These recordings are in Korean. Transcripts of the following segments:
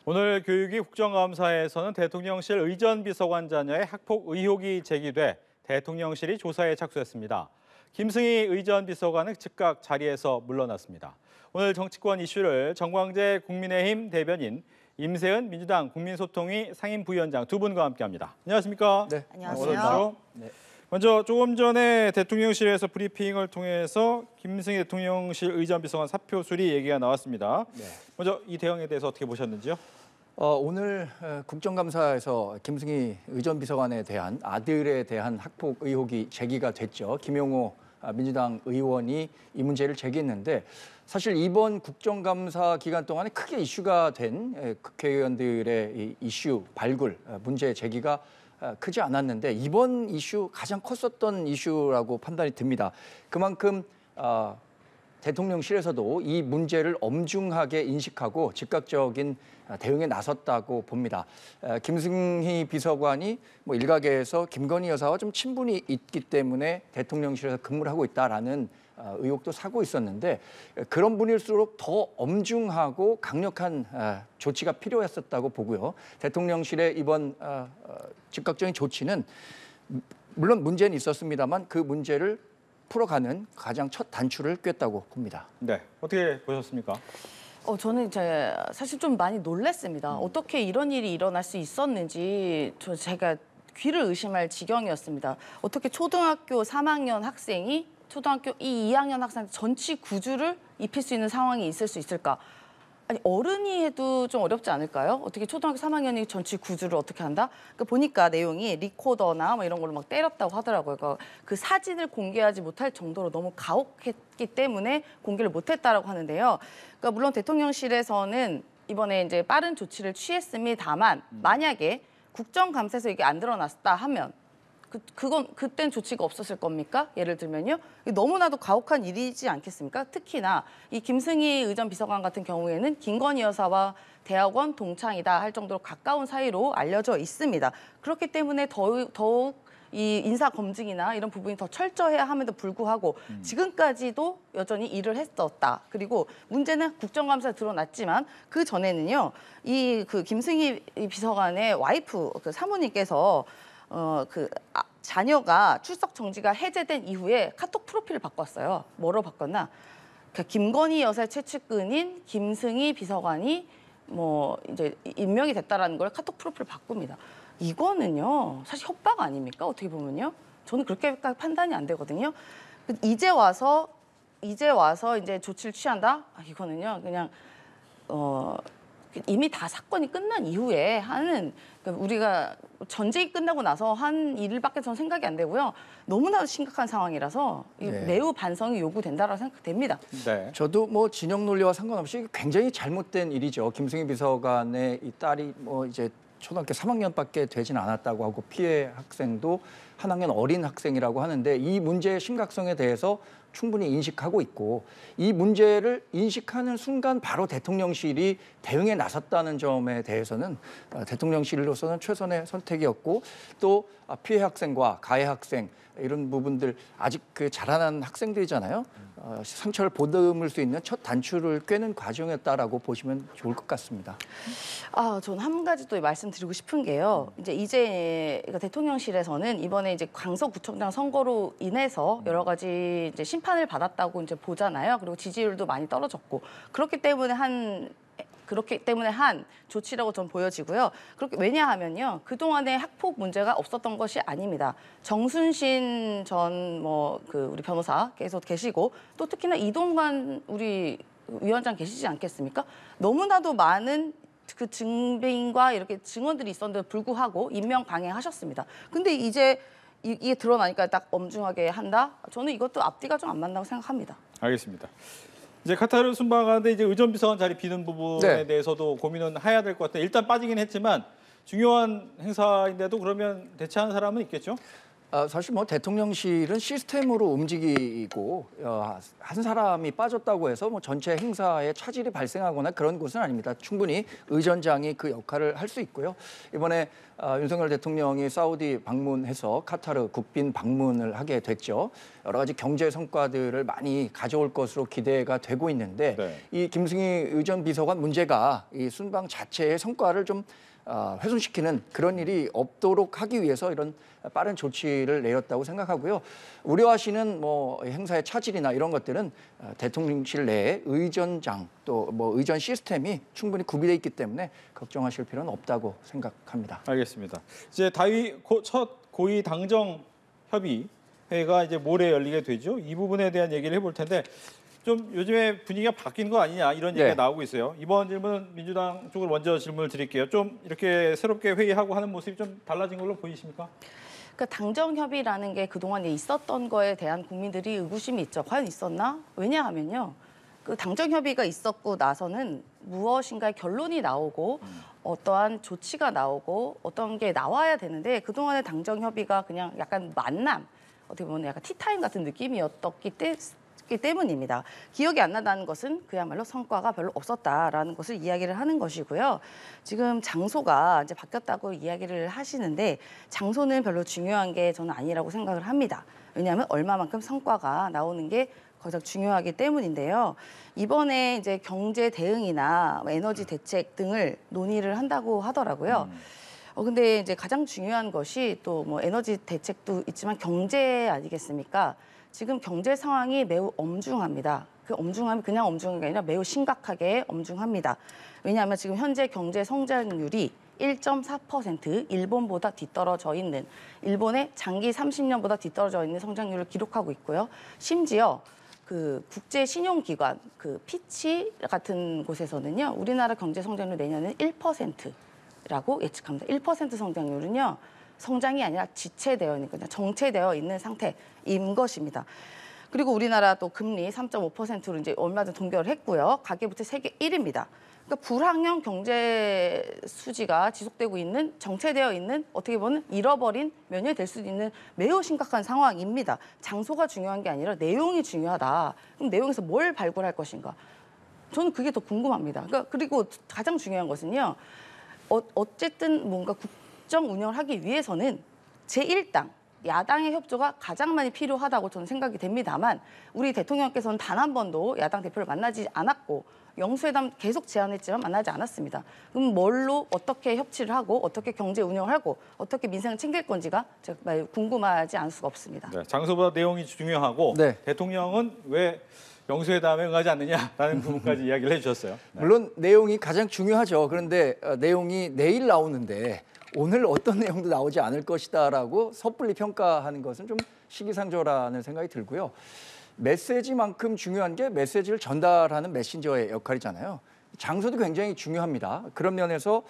오늘 교육위 국정감사에서는 대통령실 의전비서관 자녀의 학폭 의혹이 제기돼 대통령실이 조사에 착수했습니다. 김승희 의전비서관은 즉각 자리에서 물러났습니다. 오늘 정치권 이슈를 정광재 국민의힘 대변인, 임세은 민주당 국민소통위 상임부위원장 두 분과 함께합니다. 안녕하십니까? 네, 안녕하세요. 네. 먼저 조금 전에 대통령실에서 브리핑을 통해서 김승희 대통령실 의전비서관 사표 수리 얘기가 나왔습니다. 네. 먼저 이 대응에 대해서 어떻게 보셨는지요? 오늘 국정감사에서 김승희 의전비서관에 대한 아들에 대한 학폭 의혹이 제기가 됐죠. 김용호 민주당 의원이 이 문제를 제기했는데 사실 이번 국정감사 기간 동안에 크게 이슈가 된 국회의원들의 이 이슈 발굴, 문제 제기가 크지 않았는데 이번 이슈 가장 컸었던 이슈라고 판단이 듭니다. 그만큼 대통령실에서도 이 문제를 엄중하게 인식하고 즉각적인 대응에 나섰다고 봅니다. 김승희 비서관이 일각에서 김건희 여사와 좀 친분이 있기 때문에 대통령실에서 근무를 하고 있다라는 의혹도 사고 있었는데 그런 분일수록 더 엄중하고 강력한 조치가 필요했었다고 보고요. 대통령실의 이번 즉각적인 조치는 물론 문제는 있었습니다만 그 문제를 풀어가는 가장 첫 단추를 꿰었다고 봅니다. 네, 어떻게 보셨습니까? 저는 사실 좀 많이 놀랐습니다. 어떻게 이런 일이 일어날 수 있었는지 제가 귀를 의심할 지경이었습니다. 어떻게 초등학교 3학년 학생이 초등학교 2학년 학생한테 전치 구주를 입힐 수 있는 상황이 있을 수 있을까? 아니 어른이 해도 좀 어렵지 않을까요? 어떻게 초등학교 3학년이 전치 구주를 어떻게 한다? 그러니까 보니까 내용이 리코더나 이런 걸로 막 때렸다고 하더라고요. 그러니까 그 사진을 공개하지 못할 정도로 너무 가혹했기 때문에 공개를 못했다라고 하는데요. 그러니까 물론 대통령실에서는 이번에 이제 빠른 조치를 취했습니다만 만약에 국정감사에서 이게 안 드러났다 하면 그땐 조치가 없었을 겁니까? 예를 들면요. 너무나도 가혹한 일이지 않겠습니까? 특히나 이 김승희 의전 비서관 같은 경우에는 김건희 여사와 대학원 동창이다 할 정도로 가까운 사이로 알려져 있습니다. 그렇기 때문에 더욱 이 인사 검증이나 이런 부분이 더 철저해야 함에도 불구하고 지금까지도 여전히 일을 했었다. 그리고 문제는 국정감사에 드러났지만 그 전에는요. 그 김승희 비서관의 와이프 그 사모님께서 자녀가 출석 정지가 해제된 이후에 카톡 프로필을 바꿨어요. 뭐로 바꿨나? 그러니까 김건희 여사의 최측근인 김승희 비서관이 이제 임명이 됐다라는 걸 카톡 프로필을 바꿉니다. 이거는요, 사실 협박 아닙니까? 어떻게 보면요. 저는 그렇게까지 판단이 안 되거든요. 이제 와서 이제 조치를 취한다? 이거는요, 그냥 이미 다 사건이 끝난 이후에 하는 그러니까 우리가 전쟁이 끝나고 나서 한 일밖에 저는 생각이 안 되고요. 너무나도 심각한 상황이라서 네. 매우 반성이 요구된다라고 생각됩니다. 네. 저도 진영 논리와 상관없이 굉장히 잘못된 일이죠. 김승희 비서관의 이 딸이 이제 초등학교 3학년밖에 되진 않았다고 하고 피해 학생도 한 학년 어린 학생이라고 하는데 이 문제의 심각성에 대해서 충분히 인식하고 있고 이 문제를 인식하는 순간 바로 대통령실이 대응에 나섰다는 점에 대해서는 대통령실로서는 최선의 선택이었고 또 피해 학생과 가해 학생 이런 부분들 아직 자라난 학생들이잖아요. 상처를 보듬을 수 있는 첫 단추를 꿰는 과정이었다라고 보시면 좋을 것 같습니다. 저는 한 가지 또 말씀드리고 싶은 게요. 이제 그러니까 대통령실에서는 이번에 이제 강서구청장 선거로 인해서 여러 가지 이제 심판을 받았다고 이제 보잖아요. 그리고 지지율도 많이 떨어졌고 그렇기 때문에 한 조치라고 전 보여지고요. 왜냐하면요. 그동안에 학폭 문제가 없었던 것이 아닙니다. 정순신 전 우리 변호사께서 계시고 또 특히나 이동관 우리 위원장 계시지 않겠습니까? 너무나도 많은 그 증빙과 이렇게 증언들이 있었는데도 불구하고 임명 방해하셨습니다. 근데 이제 이게 드러나니까 딱 엄중하게 한다? 저는 이것도 앞뒤가 좀 안 맞는다고 생각합니다. 알겠습니다. 이제 카타르 순방하는데 이제 의전비서관 자리 비는 부분에 네. 대해서도 고민은 해야 될 것 같아요. 일단 빠지긴 했지만 중요한 행사인데도 그러면 대체하는 사람은 있겠죠? 사실 뭐 대통령실은 시스템으로 움직이고 한 사람이 빠졌다고 해서 뭐 전체 행사에 차질이 발생하거나 그런 곳은 아닙니다. 충분히 의전장이 그 역할을 할 수 있고요. 이번에 윤석열 대통령이 사우디 방문해서 카타르 국빈 방문을 하게 됐죠. 여러 가지 경제 성과들을 많이 가져올 것으로 기대가 되고 있는데 네. 이 김승희 의전 비서관 문제가 이 순방 자체의 성과를 좀 훼손시키는 그런 일이 없도록 하기 위해서 이런 빠른 조치를 내렸다고 생각하고요. 우려하시는 뭐 행사의 차질이나 이런 것들은 대통령실 내에 의전장 또 뭐 의전 시스템이 충분히 구비되어 있기 때문에 걱정하실 필요는 없다고 생각합니다. 알겠습니다. 이제 첫 고위 당정 협의 회가 이제 모레 열리게 되죠. 이 부분에 대한 얘기를 해볼 텐데 좀 요즘에 분위기가 바뀐 거 아니냐 이런 얘기가 나오고 있어요. 이번 질문은 민주당 쪽으로 먼저 질문을 드릴게요. 좀 이렇게 새롭게 회의하고 하는 모습이 좀 달라진 걸로 보이십니까? 그 당정 협의라는 게 그동안 있었던 거에 대한 국민들이 의구심이 있죠. 과연 있었나? 왜냐하면요. 그 당정 협의가 있었고 나서는 무엇인가의 결론이 나오고 어떠한 조치가 나오고 어떤 게 나와야 되는데 그동안의 당정 협의가 그냥 약간 만남, 어떻게 보면 약간 티타임 같은 느낌이었기 때문입니다. 기억이 안 나다는 것은 그야말로 성과가 별로 없었다라는 것을 이야기를 하는 것이고요. 지금 장소가 이제 바뀌었다고 이야기를 하시는데 장소는 별로 중요한 게 저는 아니라고 생각을 합니다. 왜냐하면 얼마만큼 성과가 나오는 게 가장 중요하기 때문인데요. 이번에 이제 경제 대응이나 에너지 대책 등을 논의를 한다고 하더라고요. 근데 이제 가장 중요한 것이 또 뭐 에너지 대책도 있지만 경제 아니겠습니까? 지금 경제 상황이 매우 엄중합니다. 그 엄중함이 그냥 엄중한 게 아니라 매우 심각하게 엄중합니다. 왜냐하면 지금 현재 경제 성장률이 1.4% 일본보다 뒤떨어져 있는 일본의 장기 30년보다 뒤떨어져 있는 성장률을 기록하고 있고요. 심지어 그 국제 신용기관 그 피치 같은 곳에서는요. 우리나라 경제 성장률 내년은 1%라고 예측합니다. 1% 성장률은요. 성장이 아니라 지체되어 있는 그냥 정체되어 있는 상태인 것입니다. 그리고 우리나라 또 금리 3.5%로 이제 얼마 전 동결을 했고요. 가계부채 세계 1위입니다. 그러니까 불황형 경제 수지가 지속되고 있는 정체되어 있는 어떻게 보면 잃어버린 면역이 될 수도 있는 매우 심각한 상황입니다. 장소가 중요한 게 아니라 내용이 중요하다. 그럼 내용에서 뭘 발굴할 것인가? 저는 그게 더 궁금합니다. 그러니까 그리고 가장 중요한 것은요. 어쨌든 뭔가 국정 운영을 하기 위해서는 제1당 야당의 협조가 가장 많이 필요하다고 저는 생각이 됩니다만 우리 대통령께서는 단 한 번도 야당 대표를 만나지 않았고 영수회담 계속 제안했지만 만나지 않았습니다. 그럼 뭘로 어떻게 협치를 하고 어떻게 경제 운영을 하고 어떻게 민생을 챙길 건지가 정말 궁금하지 않을 수가 없습니다. 네, 장소보다 내용이 중요하고 대통령은 왜 영수회담에 응하지 않느냐라는 부분까지 이야기를 해주셨어요. 네. 물론 내용이 가장 중요하죠. 그런데 내용이 내일 나오는데 오늘 어떤 내용도 나오지 않을 것이다라고 섣불리 평가하는 것은 좀 시기상조라는 생각이 들고요. 메시지만큼 중요한 게 메시지를 전달하는 메신저의 역할이잖아요. 장소도 굉장히 중요합니다. 그런 면에서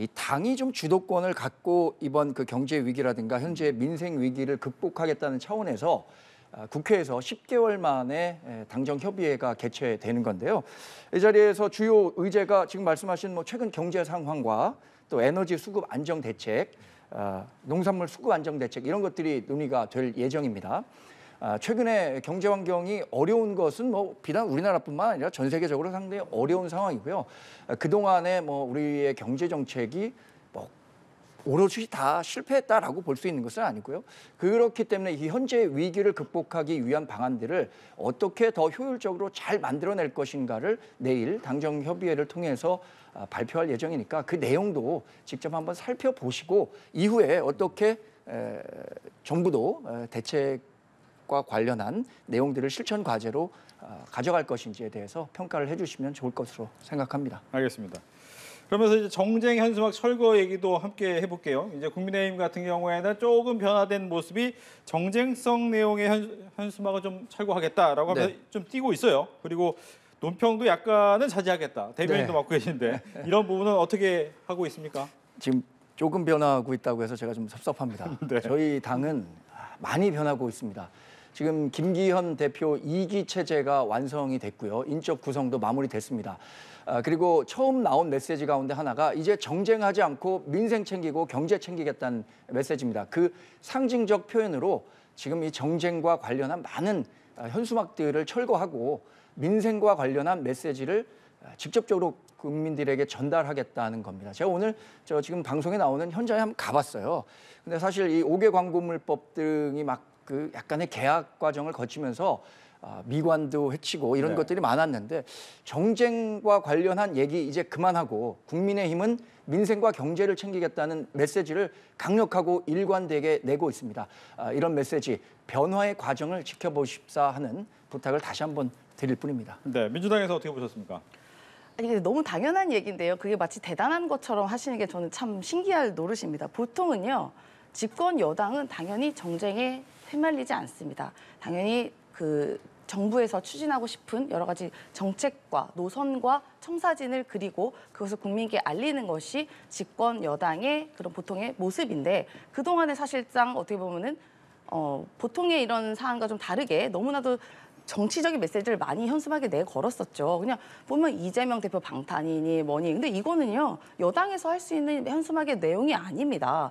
이 당이 좀 주도권을 갖고 이번 그 경제 위기라든가 현재 민생 위기를 극복하겠다는 차원에서 국회에서 10개월 만에 당정 협의회가 개최되는 건데요. 이 자리에서 주요 의제가 지금 말씀하신 뭐 최근 경제 상황과 또 에너지 수급 안정 대책, 농산물 수급 안정 대책 이런 것들이 논의가 될 예정입니다. 최근에 경제 환경이 어려운 것은 뭐 비단 우리나라뿐만 아니라 전 세계적으로 상당히 어려운 상황이고요. 그동안에 뭐 우리의 경제 정책이 뭐 오롯이 다 실패했다라고 볼 수 있는 것은 아니고요. 그렇기 때문에 이 현재 위기를 극복하기 위한 방안들을 어떻게 더 효율적으로 잘 만들어낼 것인가를 내일 당정협의회를 통해서 발표할 예정이니까 그 내용도 직접 한번 살펴보시고 이후에 어떻게 정부도 대책과 관련한 내용들을 실천 과제로 가져갈 것인지에 대해서 평가를 해주시면 좋을 것으로 생각합니다. 알겠습니다. 그러면서 이제 정쟁 현수막 철거 얘기도 함께 해볼게요. 이제 국민의힘 같은 경우에는 조금 변화된 모습이 정쟁성 내용의 현수막을 좀 철거하겠다라고 하면서 좀 띄고 있어요. 그리고 논평도 약간은 자제하겠다. 대변인도 맡고 계신데 이런 부분은 어떻게 하고 있습니까? 지금 조금 변화하고 있다고 해서 제가 좀 섭섭합니다. 저희 당은 많이 변하고 있습니다. 지금 김기현 대표 2기 체제가 완성이 됐고요. 인적 구성도 마무리됐습니다. 그리고 처음 나온 메시지 가운데 하나가 이제 정쟁하지 않고 민생 챙기고 경제 챙기겠다는 메시지입니다. 그 상징적 표현으로 지금 이 정쟁과 관련한 많은 현수막들을 철거하고 민생과 관련한 메시지를 직접적으로 국민들에게 전달하겠다는 겁니다. 제가 오늘 지금 방송에 나오는 현장에 한번 가봤어요. 근데 사실 이 5개 광고물법 등이 막 그 약간의 계약 과정을 거치면서 미관도 해치고 이런 네. 것들이 많았는데 정쟁과 관련한 얘기 이제 그만하고 국민의힘은 민생과 경제를 챙기겠다는 메시지를 강력하고 일관되게 내고 있습니다. 이런 메시지 변화의 과정을 지켜보십사 하는 부탁을 다시 한번 드릴 뿐입니다. 네, 민주당에서 어떻게 보셨습니까? 아니 근데 너무 당연한 얘기인데요. 그게 마치 대단한 것처럼 하시는 게 저는 참 신기할 노릇입니다. 보통은요. 집권 여당은 당연히 정쟁에 휘말리지 않습니다. 당연히 그 정부에서 추진하고 싶은 여러 가지 정책과 노선과 청사진을 그리고 그것을 국민께 알리는 것이 집권 여당의 그런 보통의 모습인데 그동안에 사실상 어떻게 보면은 보통의 이런 사안과 좀 다르게 너무나도 정치적인 메시지를 많이 현수막에 내걸었었죠. 그냥 보면 이재명 대표 방탄이니 뭐니. 근데 이거는요. 여당에서 할 수 있는 현수막의 내용이 아닙니다.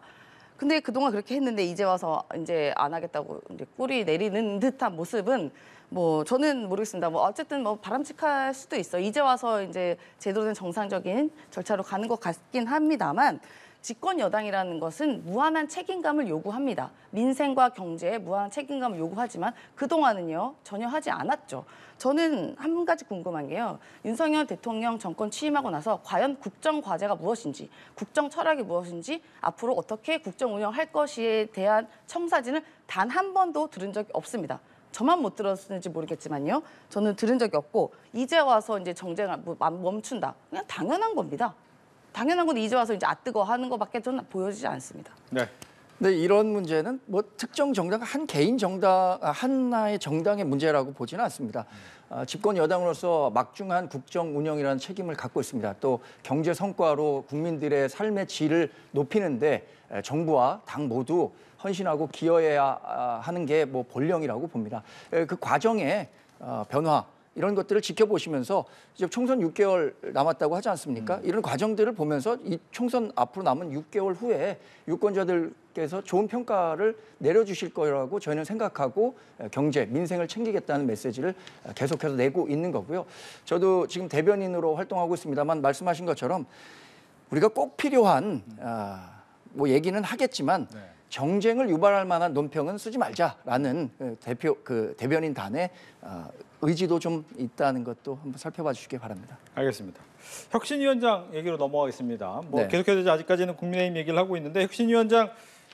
근데 그동안 그렇게 했는데 이제 와서 이제 안 하겠다고 이제 꼬리 내리는 듯한 모습은 뭐 저는 모르겠습니다. 뭐 어쨌든 뭐 바람직할 수도 있어. 이제 와서 이제 제대로 된 정상적인 절차로 가는 것 같긴 합니다만 집권 여당이라는 것은 무한한 책임감을 요구합니다. 민생과 경제에 무한한 책임감을 요구하지만 그동안은요 전혀 하지 않았죠. 저는 한 가지 궁금한 게요. 윤석열 대통령 정권 취임하고 나서 과연 국정 과제가 무엇인지, 국정 철학이 무엇인지, 앞으로 어떻게 국정 운영할 것에 대한 청사진을 단 한 번도 들은 적이 없습니다. 저만 못 들었는지 모르겠지만요. 저는 들은 적이 없고 이제 와서 이제 정쟁을 멈춘다. 그냥 당연한 겁니다. 당연한 건데 이제 와서 이제 뜨거 하는 것밖에 저는 보여지지 않습니다. 네. 근데 이런 문제는 뭐 특정 정당, 한 개인 정당, 하나의 정당의 문제라고 보지는 않습니다. 집권 여당으로서 막중한 국정 운영이라는 책임을 갖고 있습니다. 또 경제 성과로 국민들의 삶의 질을 높이는데 정부와 당 모두 헌신하고 기여해야 하는 게 뭐 본령이라고 봅니다. 그 과정의 변화 이런 것들을 지켜보시면서 이제 총선 6개월 남았다고 하지 않습니까? 이런 과정들을 보면서 이 총선 앞으로 남은 6개월 후에 유권자들께서 좋은 평가를 내려주실 거라고 저희는 생각하고 경제, 민생을 챙기겠다는 메시지를 계속해서 내고 있는 거고요. 저도 지금 대변인으로 활동하고 있습니다만 말씀하신 것처럼 우리가 꼭 필요한 뭐 얘기는 하겠지만 네. 정쟁을 유발할 만한 논평은 쓰지 말자라는 대변인단의 의지도 좀 있다는 것도 한번 살펴봐 주시기 바랍니다. 알겠습니다. 혁신위원장 얘기로 넘어가겠습니다. 뭐 네. 계속해서 아직까지는 국민의힘 얘기를 하고 있는데 혁신위원장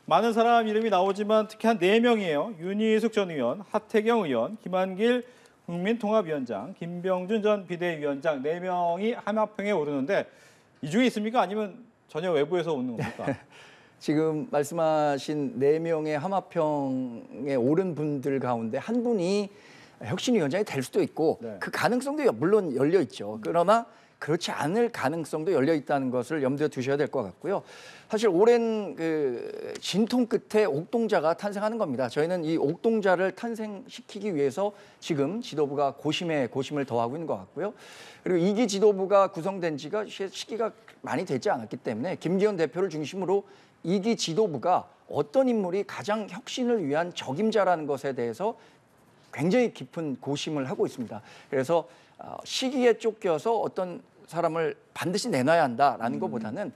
많은 사람 이름이 나오지만 특히 한 4명이에요. 윤희숙 전 의원, 하태경 의원, 김한길 국민통합위원장, 김병준 전 비대위원장 4명이 하마평에 오르는데 이 중에 있습니까? 아니면 전혀 외부에서 오는 겁니까? 지금 말씀하신 4명의 하마평에 오른 분들 가운데 한 분이 혁신위원장이 될 수도 있고 네. 그 가능성도 물론 열려 있죠. 그러나 그렇지 않을 가능성도 열려 있다는 것을 염두에 두셔야 될 것 같고요. 사실 오랜 그 진통 끝에 옥동자가 탄생하는 겁니다. 저희는 이 옥동자를 탄생시키기 위해서 지금 지도부가 고심에 고심을 더하고 있는 것 같고요. 그리고 2기 지도부가 구성된 지가 시기가 많이 되지 않았기 때문에 김기현 대표를 중심으로 2기 지도부가 어떤 인물이 가장 혁신을 위한 적임자라는 것에 대해서 굉장히 깊은 고심을 하고 있습니다. 그래서 시기에 쫓겨서 어떤 사람을 반드시 내놔야 한다라는 것보다는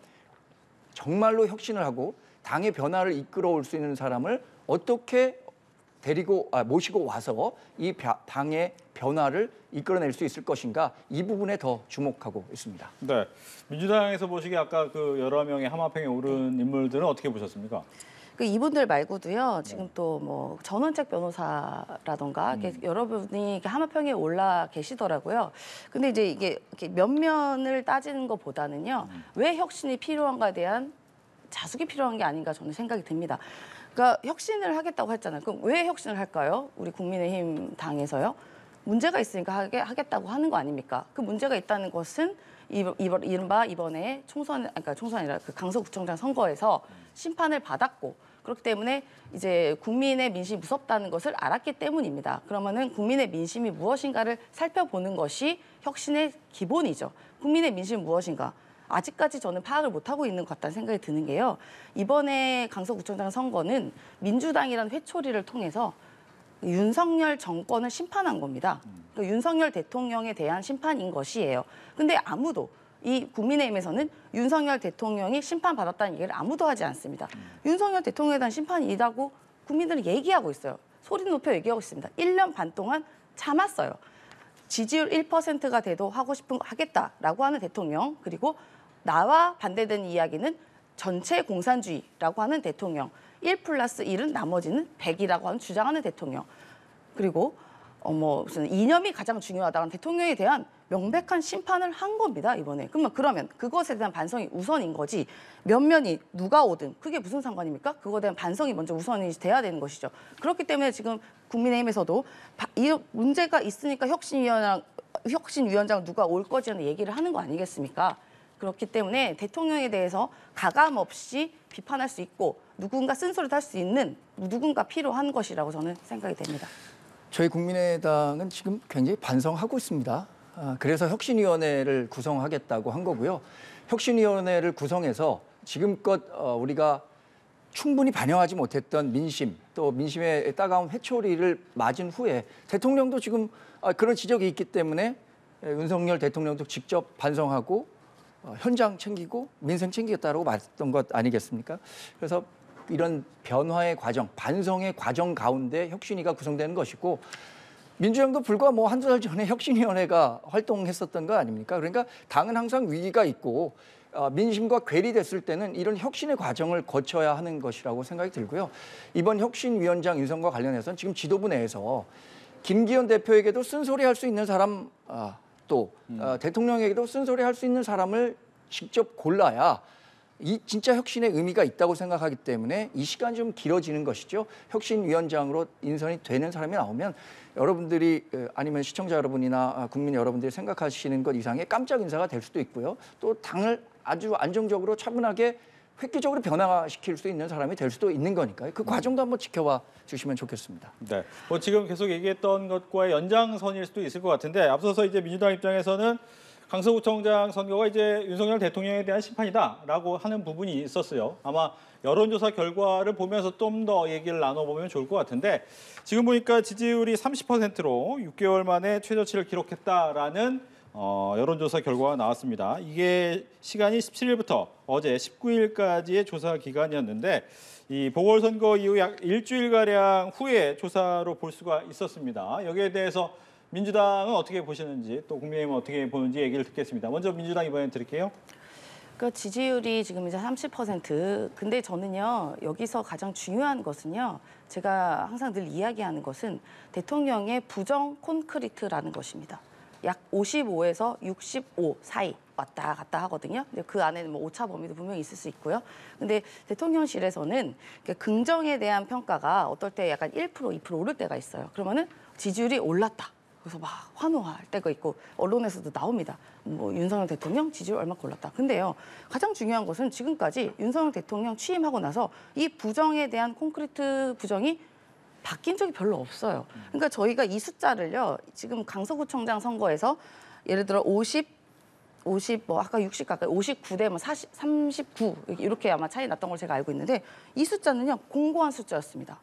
정말로 혁신을 하고 당의 변화를 이끌어올 수 있는 사람을 어떻게 모시고 와서 이 당의 변화를 이끌어낼 수 있을 것인가 이 부분에 더 주목하고 있습니다. 네. 민주당에서 보시기에 아까 그 여러 명의 하마평에 오른 인물들은 어떻게 보셨습니까? 그 이분들 말고도요. 지금 또 뭐 전원책 변호사라던가 이렇게 여러분이 이렇게 하마평에 올라 계시더라고요. 근데 이제 이게 이렇게 면면을 따지는 것보다는요. 왜 혁신이 필요한가에 대한 자숙이 필요한 게 아닌가 저는 생각이 듭니다. 그러니까 혁신을 하겠다고 했잖아요. 그럼 왜 혁신을 할까요? 우리 국민의힘 당에서요. 문제가 있으니까 하겠다고 하는 거 아닙니까? 그 문제가 있다는 것은 이른바 이번에 총선이 아니라 그 강서구청장 선거에서 심판을 받았고 그렇기 때문에 이제 국민의 민심이 무섭다는 것을 알았기 때문입니다. 그러면은 국민의 민심이 무엇인가를 살펴보는 것이 혁신의 기본이죠. 국민의 민심은 무엇인가? 아직까지 저는 파악을 못하고 있는 것 같다는 생각이 드는 게요. 이번에 강서구청장 선거는 민주당이라는 회초리를 통해서 윤석열 정권을 심판한 겁니다. 그러니까 윤석열 대통령에 대한 심판인 것이에요. 근데 아무도 이 국민의힘에서는 윤석열 대통령이 심판받았다는 얘기를 아무도 하지 않습니다. 윤석열 대통령에 대한 심판이라고 국민들은 얘기하고 있어요. 소리 높여 얘기하고 있습니다. 1년 반 동안 참았어요. 지지율 1%가 돼도 하고 싶은 거 하겠다라고 하는 대통령, 그리고 나와 반대되는 이야기는 전체 공산주의라고 하는 대통령, 1+1은 나머지는 100이라고 하는 주장하는 대통령, 그리고 무슨 이념이 가장 중요하다는 대통령에 대한 명백한 심판을 한 겁니다, 이번에. 그러면 그것에 대한 반성이 우선인 거지, 몇 면이 누가 오든 그게 무슨 상관입니까? 그거에 대한 반성이 먼저 우선이 돼야 되는 것이죠. 그렇기 때문에 지금 국민의힘에서도 이 문제가 있으니까 혁신위원장 누가 올 거지라는 얘기를 하는 거 아니겠습니까? 그렇기 때문에 대통령에 대해서 가감 없이 비판할 수 있고 누군가 쓴소리도 할 수 있는 누군가 필요한 것이라고 저는 생각이 됩니다. 저희 국민의당은 지금 굉장히 반성하고 있습니다. 그래서 혁신위원회를 구성하겠다고 한 거고요. 혁신위원회를 구성해서 지금껏 우리가 충분히 반영하지 못했던 민심, 또 민심의 따가운 회초리를 맞은 후에 대통령도 지금 그런 지적이 있기 때문에 윤석열 대통령도 직접 반성하고 현장 챙기고 민생 챙기겠다라고 말했던 것 아니겠습니까? 그래서 이런 변화의 과정, 반성의 과정 가운데 혁신위가 구성되는 것이고, 민주당도 불과 한두 달 전에 혁신위원회가 활동했었던 거 아닙니까? 그러니까 당은 항상 위기가 있고 민심과 괴리됐을 때는 이런 혁신의 과정을 거쳐야 하는 것이라고 생각이 들고요. 이번 혁신위원장 인선과 관련해서는 지금 지도부 내에서 김기현 대표에게도 쓴소리할 수 있는 사람, 또 대통령에게도 쓴소리할 수 있는 사람을 직접 골라야 이 진짜 혁신의 의미가 있다고 생각하기 때문에 이 시간이 좀 길어지는 것이죠. 혁신위원장으로 인선이 되는 사람이 나오면 여러분들이 아니면 시청자 여러분이나 국민 여러분들이 생각하시는 것 이상의 깜짝 인사가 될 수도 있고요. 또 당을 아주 안정적으로 차분하게 획기적으로 변화시킬 수 있는 사람이 될 수도 있는 거니까요. 그 과정도 한번 지켜봐 주시면 좋겠습니다. 네, 지금 계속 얘기했던 것과의 연장선일 수도 있을 것 같은데, 앞서서 이제 민주당 입장에서는 강서구청장 선거가 이제 윤석열 대통령에 대한 심판이다라고 하는 부분이 있었어요. 아마 여론조사 결과를 보면서 좀 더 얘기를 나눠보면 좋을 것 같은데, 지금 보니까 지지율이 30%로 6개월 만에 최저치를 기록했다라는 여론조사 결과가 나왔습니다. 이게 시간이 17일부터 어제 19일까지의 조사 기간이었는데, 이 보궐선거 이후 약 일주일가량 후에 조사로 볼 수가 있었습니다. 여기에 대해서 민주당은 어떻게 보시는지, 또 국민의힘은 어떻게 보는지 얘기를 듣겠습니다. 먼저 민주당 이번에 드릴게요. 그 지지율이 지금 이제 30%. 근데 저는요, 여기서 가장 중요한 것은요, 제가 항상 늘 이야기하는 것은 대통령의 부정 콘크리트라는 것입니다. 약 55에서 65 사이 왔다 갔다 하거든요. 근데 그 안에는 오차 범위도 분명히 있을 수 있고요. 근데 대통령실에서는 긍정에 대한 평가가 어떨 때 약간 1%, 2% 오를 때가 있어요. 그러면은 지지율이 올랐다. 그래서 막 환호할 때가 있고 언론에서도 나옵니다. 윤석열 대통령 지지율 얼마큼 올랐다. 근데요, 가장 중요한 것은 지금까지 윤석열 대통령 취임하고 나서 이 부정에 대한 콘크리트 부정이 바뀐 적이 별로 없어요. 그러니까 저희가 이 숫자를요, 지금 강서구청장 선거에서 예를 들어 50 아까 60 가까이 59대 39 이렇게 아마 차이 났던 걸 제가 알고 있는데, 이 숫자는요 공고한 숫자였습니다.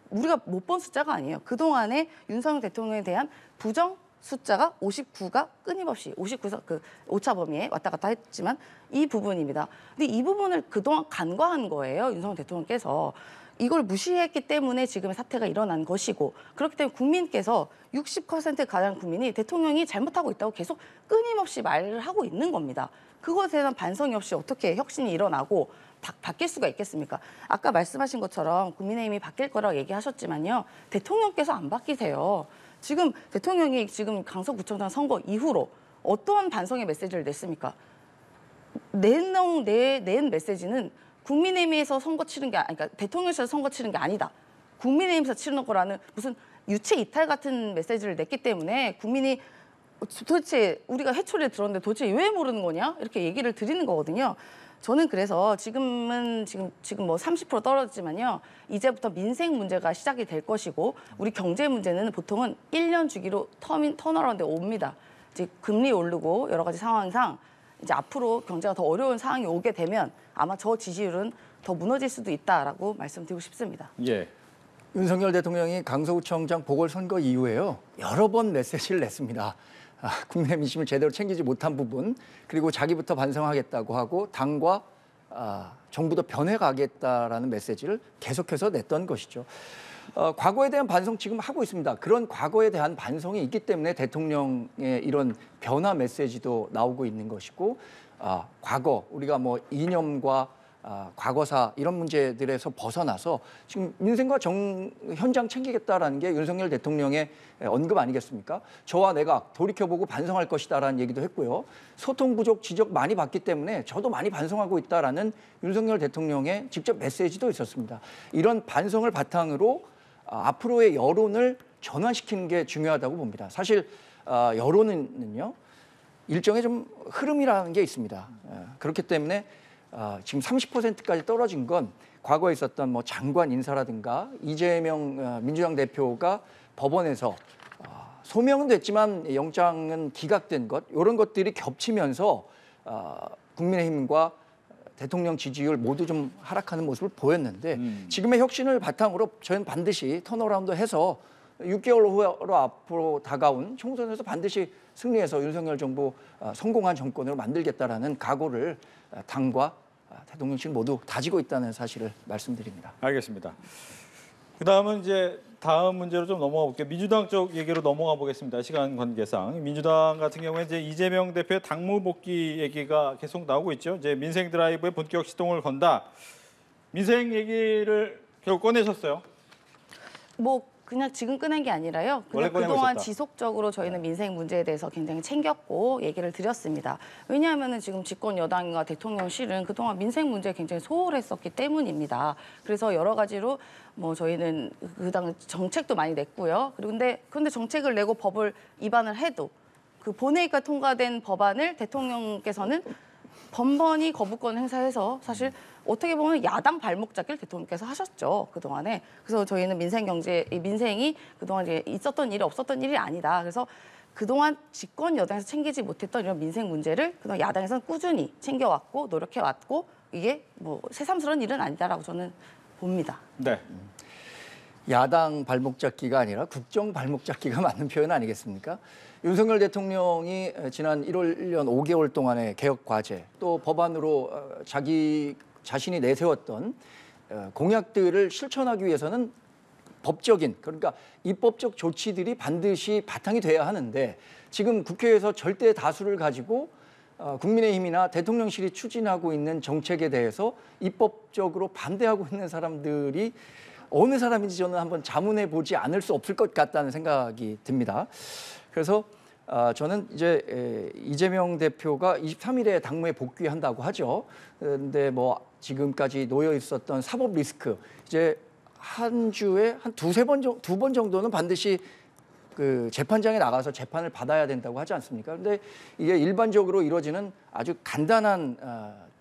우리가 못 본 숫자가 아니에요. 그동안에 윤석열 대통령에 대한 부정 숫자가 59가 끊임없이 59에서 그 오차 범위에 왔다 갔다 했지만 이 부분입니다. 근데 이 부분을 그동안 간과한 거예요. 윤석열 대통령께서. 이걸 무시했기 때문에 지금의 사태가 일어난 것이고, 그렇기 때문에 국민께서 60% 가량 국민이 대통령이 잘못하고 있다고 계속 끊임없이 말을 하고 있는 겁니다. 그것에 대한 반성이 없이 어떻게 혁신이 일어나고 바뀔 수가 있겠습니까? 아까 말씀하신 것처럼 국민의힘이 바뀔 거라고 얘기하셨지만요, 대통령께서 안 바뀌세요. 지금 대통령이 지금 강서구청장 선거 이후로 어떠한 반성의 메시지를 냈습니까? 낸 메시지는 국민의힘에서 선거 치른 게, 그러니까 대통령실에서 선거 치른 게 아니다. 국민의힘에서 치르는 거라는 무슨 유체 이탈 같은 메시지를 냈기 때문에 국민이 도대체 우리가 해초리를 들었는데 도대체 왜 모르는 거냐? 이렇게 얘기를 드리는 거거든요. 저는 그래서 지금 30% 떨어졌지만요, 이제부터 민생 문제가 시작이 될 것이고, 우리 경제 문제는 보통은 1년 주기로 턴어라운드에 옵니다. 이제 금리 오르고 여러 가지 상황상 이제 앞으로 경제가 더 어려운 상황이 오게 되면 아마 저 지지율은 더 무너질 수도 있다라고 말씀드리고 싶습니다. 예. 윤석열 대통령이 강서구청장 보궐선거 이후에요. 여러 번 메시지를 냈습니다. 국민의 민심을 제대로 챙기지 못한 부분, 그리고 자기부터 반성하겠다고 하고 당과 정부도 변해가겠다라는 메시지를 계속해서 냈던 것이죠. 과거에 대한 반성 지금 하고 있습니다. 그런 과거에 대한 반성이 있기 때문에 대통령의 이런 변화 메시지도 나오고 있는 것이고, 과거 우리가 뭐 이념과 과거사 이런 문제들에서 벗어나서 지금 민생과 현장 챙기겠다라는 게 윤석열 대통령의 언급 아니겠습니까? 저와 내가 돌이켜보고 반성할 것이다라는 얘기도 했고요. 소통 부족 지적 많이 받기 때문에 저도 많이 반성하고 있다라는 윤석열 대통령의 직접 메시지도 있었습니다. 이런 반성을 바탕으로 앞으로의 여론을 전환시키는 게 중요하다고 봅니다. 사실 여론은요, 일정의 좀 흐름이라는 게 있습니다. 그렇기 때문에 지금 30%까지 떨어진 건 과거에 있었던 뭐 장관 인사라든가 이재명 민주당 대표가 법원에서 소명은 됐지만 영장은 기각된 것, 이런 것들이 겹치면서 국민의힘과 대통령 지지율 모두 좀 하락하는 모습을 보였는데 지금의 혁신을 바탕으로 저희는 반드시 턴어라운드해서 6개월 후로 앞으로 다가온 총선에서 반드시 승리해서 윤석열 정부 성공한 정권으로 만들겠다라는 각오를 당과 대통령실 모두 다지고 있다는 사실을 말씀드립니다. 알겠습니다. 그다음은 이제 다음 문제로 좀 넘어가 볼게요. 민주당 쪽 얘기로 넘어가 보겠습니다. 시간 관계상 민주당 같은 경우에 이제 이재명 대표의 당무 복귀 얘기가 계속 나오고 있죠. 이제 민생 드라이브에 본격 시동을 건다. 민생 얘기를 결국 꺼내셨어요. 뭐 그냥 지금 꺼낸 게 아니라요. 원래 그냥 꺼내고 그동안 있었다. 지속적으로 저희는 민생 문제에 대해서 굉장히 챙겼고 얘기를 드렸습니다. 왜냐하면 지금 집권 여당과 대통령실은 그동안 민생 문제에 굉장히 소홀했었기 때문입니다. 그래서 여러 가지로 뭐 저희는 그 당 정책도 많이 냈고요. 그런데 정책을 내고 법을 위반을 해도 그 본회의가 통과된 법안을 대통령께서는 번번이 거부권 행사해서 사실 어떻게 보면 야당 발목 잡기를 대통령께서 하셨죠, 그동안에. 그래서 저희는 민생이 그동안 이제 있었던 일이 없었던 일이 아니다. 그래서 그동안 집권 여당에서 챙기지 못했던 이런 민생 문제를 그동안 야당에서는 꾸준히 챙겨왔고 노력해왔고 이게 뭐 새삼스러운 일은 아니다라고 저는 봅니다. 네. 야당 발목 잡기가 아니라 국정 발목 잡기가 맞는 표현 아니겠습니까? 윤석열 대통령이 지난 1월 1년 5개월 동안의 개혁 과제, 또 법안으로 자신이 내세웠던 공약들을 실천하기 위해서는 법적인, 그러니까 입법적 조치들이 반드시 바탕이 돼야 하는데, 지금 국회에서 절대 다수를 가지고 국민의힘이나 대통령실이 추진하고 있는 정책에 대해서 입법적으로 반대하고 있는 사람들이 어느 사람인지 저는 한번 자문해 보지 않을 수 없을 것 같다는 생각이 듭니다. 그래서 저는 이제 이재명 대표가 23일에 당무에 복귀한다고 하죠. 그런데 뭐 지금까지 놓여 있었던 사법 리스크, 이제 한 주에 한 두 번 정도는 반드시 그 재판장에 나가서 재판을 받아야 된다고 하지 않습니까? 그런데 이게 일반적으로 이루어지는 아주 간단한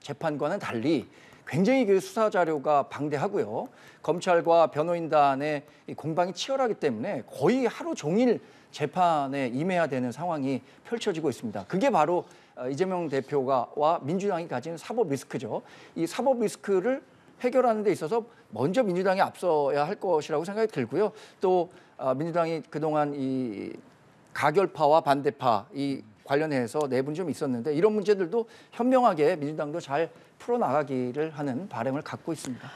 재판과는 달리 굉장히 그 수사 자료가 방대하고요. 검찰과 변호인단의 공방이 치열하기 때문에 거의 하루 종일 재판에 임해야 되는 상황이 펼쳐지고 있습니다. 그게 바로 이재명 대표와 민주당이 가진 사법 리스크죠. 이 사법 리스크를 해결하는 데 있어서 먼저 민주당이 앞서야 할 것이라고 생각이 들고요. 또 민주당이 그동안 이 가결파와 반대파 이 관련해서 내분이 좀 있었는데, 이런 문제들도 현명하게 민주당도 잘 풀어나가기를 하는 바람을 갖고 있습니다.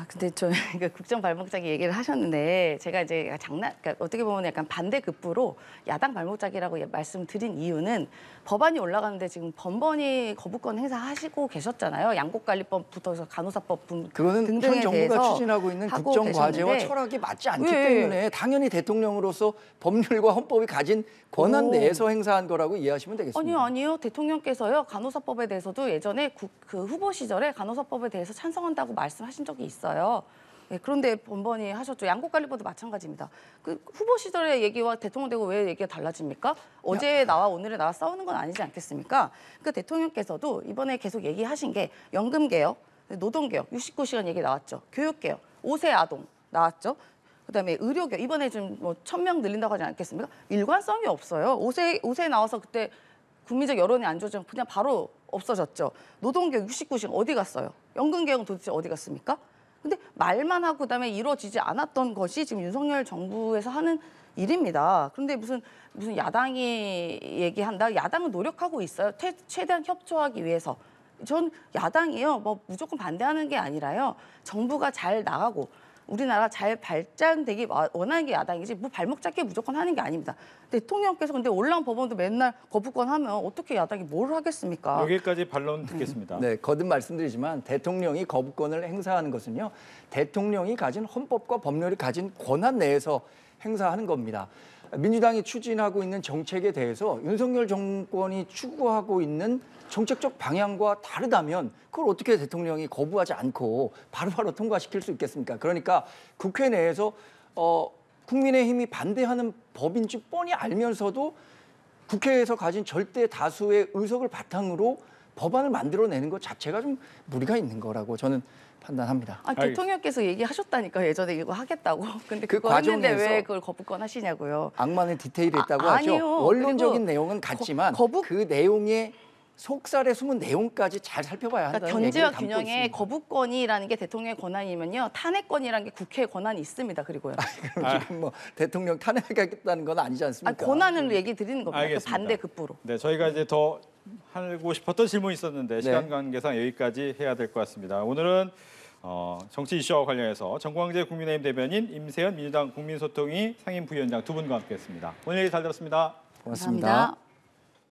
근데 저 국정 발목잡기 얘기를 하셨는데, 제가 이제 그러니까 어떻게 보면 약간 반대급부로 야당 발목잡기라고 말씀드린 이유는, 법안이 올라가는데 지금 번번이 거부권 행사하시고 계셨잖아요. 양곡관리법부터 해서 간호사법 그거는 등등에 현 정부가 대해서 추진하고 있는 하고 국정 과제와 계셨는데, 철학이 맞지 않기 왜? 때문에 당연히 대통령으로서 법률과 헌법이 가진 권한 내에서 행사한 거라고 이해하시면 되겠습니다. 아니요. 대통령께서요, 간호사법에 대해서도 예전에 그 후보 시절에 간호사법에 대해서 찬성한다고 말씀하신 적이 있어요. 네, 그런데 번번이 하셨죠. 양곡관리법도 마찬가지입니다. 그 후보 시절의 얘기와 대통령 되고 왜 얘기가 달라집니까? 어제 나와 오늘에 나와 싸우는 건 아니지 않겠습니까? 그 대통령께서도 이번에 계속 얘기하신 게 연금개혁, 노동개혁, 69시간 얘기 나왔죠. 교육개혁, 5세 아동 나왔죠. 그다음에 의료개혁, 이번에 좀 뭐 1,000명 늘린다고 하지 않겠습니까? 일관성이 없어요. 5세 나와서 그때 국민적 여론이 안 좋아지면 그냥 바로 없어졌죠. 노동개혁 69시간 어디 갔어요? 연금개혁은 도대체 어디 갔습니까? 근데 말만 하고 그다음에 이루어지지 않았던 것이 지금 윤석열 정부에서 하는 일입니다. 그런데 무슨 야당이 얘기한다? 야당은 노력하고 있어요. 최대한 협조하기 위해서. 전 야당이요. 뭐 무조건 반대하는 게 아니라요. 정부가 잘 나가고 우리나라가 잘 발전되기 원하는 게 야당이지 뭐 발목 잡기 무조건 하는 게 아닙니다. 대통령께서 근데 올라온 법원도 맨날 거부권 하면 어떻게 야당이 뭘 하겠습니까? 여기까지 반론 듣겠습니다. 네, 거듭 말씀드리지만 대통령이 거부권을 행사하는 것은요. 대통령이 가진 헌법과 법률이 가진 권한 내에서 행사하는 겁니다. 민주당이 추진하고 있는 정책에 대해서 윤석열 정권이 추구하고 있는 정책적 방향과 다르다면 그걸 어떻게 대통령이 거부하지 않고 바로바로 통과시킬 수 있겠습니까? 그러니까 국회 내에서 국민의힘이 반대하는 법인지 뻔히 알면서도 국회에서 가진 절대 다수의 의석을 바탕으로 법안을 만들어내는 것 자체가 좀 무리가 있는 거라고 저는 판단합니다. 아, 대통령께서 얘기하셨다니까 예전에 이거 하겠다고. 근데 그 그거 했는데 과정에서 왜 그걸 거부권 하시냐고요. 악마는 디테일이 있다고 아니요. 하죠. 원론적인 그리고 내용은 같지만 거부- 그 내용의 속살에 숨은 내용까지 잘 살펴봐야 한다는 그러니까 견제와 얘기를 담고 균형의 있습니다. 거부권이라는 게 대통령의 권한이면요. 탄핵권이라는 게 국회의 권한이 있습니다. 그리고요. 그럼 지금 뭐 대통령 탄핵하겠다는 건 아니지 아, 않습니까? 권한을 얘기 드리는 겁니다. 그 알겠습니다. 반대 급부로. 네, 저희가 이제 더 하고 싶었던 질문이 있었는데 시간 네. 관계상 여기까지 해야 될 것 같습니다. 오늘은 정치 이슈와 관련해서 정광재 국민의힘 대변인, 임세현 민주당 국민소통위 상임부위원장 두 분과 함께했습니다. 오늘 얘기 잘 들었습니다. 고맙습니다. 감사합니다.